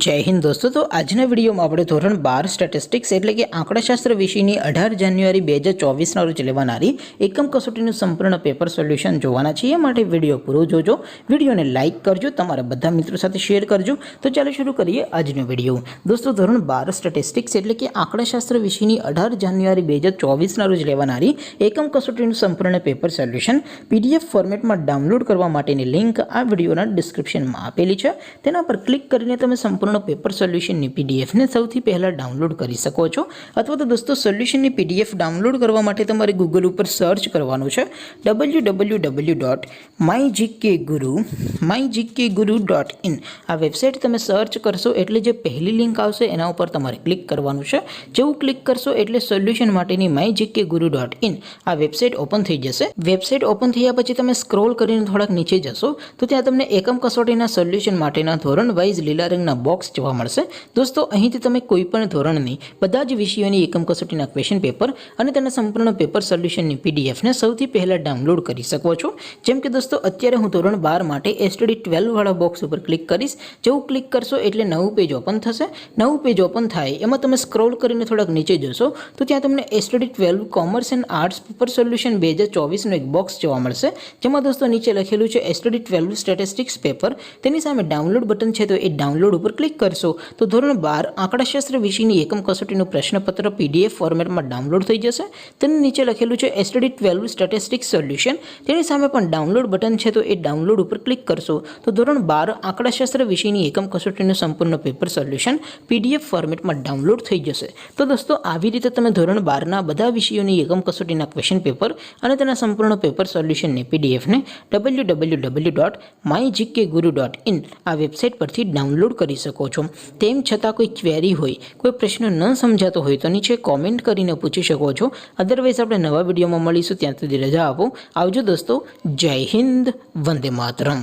जय हिंद दोस्तों। तो आजना वीडियो में આપણે ધોરણ 12 સ્ટેટિસ્ટિક્સ એટલે કે આંકડાશાસ્ત્ર વિષયની 18 જાન્યુઆરી 2024 ના રોજ લેવાનારી એકમ કસોટીનું સંપૂર્ણ પેપર સોલ્યુશન જોવાના છીએ। માટે વિડિયો પૂરો જોજો, વિડિયોને લાઈક કરજો, તમારા બધા મિત્રો સાથે શેર કરજો। તો ચાલો શરૂ કરીએ આજનો વિડિયો। દોસ્તો ધોરણ 12 સ્ટેટિસ્ટિક્સ એટલે કે આંકડાશાસ્ત્ર વિષયની 18 જાન્યુઆરી 2024 ના રોજ લેવાનારી એકમ કસોટીનું સંપૂર્ણ પેપર સોલ્યુશન PDF ફોર્મેટમાં ડાઉનલોડ કરવા માટેની લિંક આ વિડિયોના ડિસ્ક્રિપ્શનમાં આપેલી છે। તેના પર ક્લિક કરીને તમે संपूर्ण पेपर सोल्यूशन पीडीएफ ने सौथी पहला डाउनलॉड करी सको छो। अथवा तो दोस्तों सोल्यूशन पीडीएफ डाउनलॉड करवा माटे तमारे गूगल पर सर्च करवानुं छे www.mygkguru.in। आ वेबसाइट तमे सर्च करशो एटले जे पहली लिंक आवशे एना उपर तमारे क्लिक करवानुं छे। जेवुं क्लिक करशो एटले सोल्यूशन माटेनी mygkguru.in आ वेबसाइट ओपन थई जशे। वेबसाइट ओपन थया पछी तमे स्क्रॉल करीने थोड़ाक नीचे जशो तो त्यां तमने एकम कसोटीना सोल्यूशन माटेना धोरण वाइज लीला रंगना बॉक्स जोवा मळशे। दोस्तों અહીંથી તમે કોઈપણ ધોરણની બધા જ વિષયોની એકમ કસોટીના ક્વેશ્ચન પેપર અને તેના સંપૂર્ણ પેપર સોલ્યુશનની પીડીએફ ને સૌથી પહેલા ડાઉનલોડ કરી શકો છો। જેમ કે દોસ્તો અત્યારે હું ધોરણ 12 માટે એસટીડી 12 વાળા બોક્સ ઉપર ક્લિક કરીશ। જેવું ક્લિક કરશો એટલે નવું પેજ ઓપન થશે। નવું પેજ ઓપન થાય એમાં તમે સ્ક્રોલ કરીને થોડાક નીચે જશો તો ત્યાં તમને STD 12 commerce and arts paper solution 2024 નું એક બોક્સ જોવા મળશે। જેમાં દોસ્તો નીચે લખેલું છે એસટીડી 12 સ્ટેટિસ્ટિક્સ પેપર। તેની સામે ડાઉનલોડ બટન છે તો એ ડાઉનલોડ ઉપર क्लिक करशो तो धोरण 12 आंकड़ाशास्त्र विषयनी एकम कसोटीનું प्रश्नपत्र पीडीएफ फॉर्मेटમાં ડાઉનલોડ થઈ જશે। તેની નીચે લખેલું છે એસટીડી 12 સ્ટેટિસ્ટિક્સ સોલ્યુશન। તેની સામે પણ ડાઉનલોડ બટન છે તો એ ડાઉનલોડ ઉપર ક્લિક કરશો તો ધોરણ 12 આંકડાશાસ્ત્ર વિષયની એકમ કસોટીનું સંપૂર્ણ પેપર સોલ્યુશન પીડીએફ ફોર્મેટમાં ડાઉનલોડ થઈ જશે। તો દોસ્તો આવી રીતે તમે ધોરણ 12 ના બધા વિષયોની એકમ કસોટીના ક્વેશ્ચન પેપર અને તેના સંપૂર્ણ પેપર સોલ્યુશનની પીડીએફ ને www.mygkguru.in આ વેબસાઇટ પરથી ડાઉનલોડ કરી શકો છો। તેમ છતાં કોઈ ક્વેરી હોય, કોઈ પ્રશ્ન ન સમજાતો હોય તો નીચે કોમેન્ટ કરીને પૂછી શકો છો। અધરવાઇઝ આપણે નવા વિડીયોમાં મળીશું, ત્યાં સુધી રજા આપો। આવજો દોસ્તો। જય હિન્દ, વંદે માતરમ।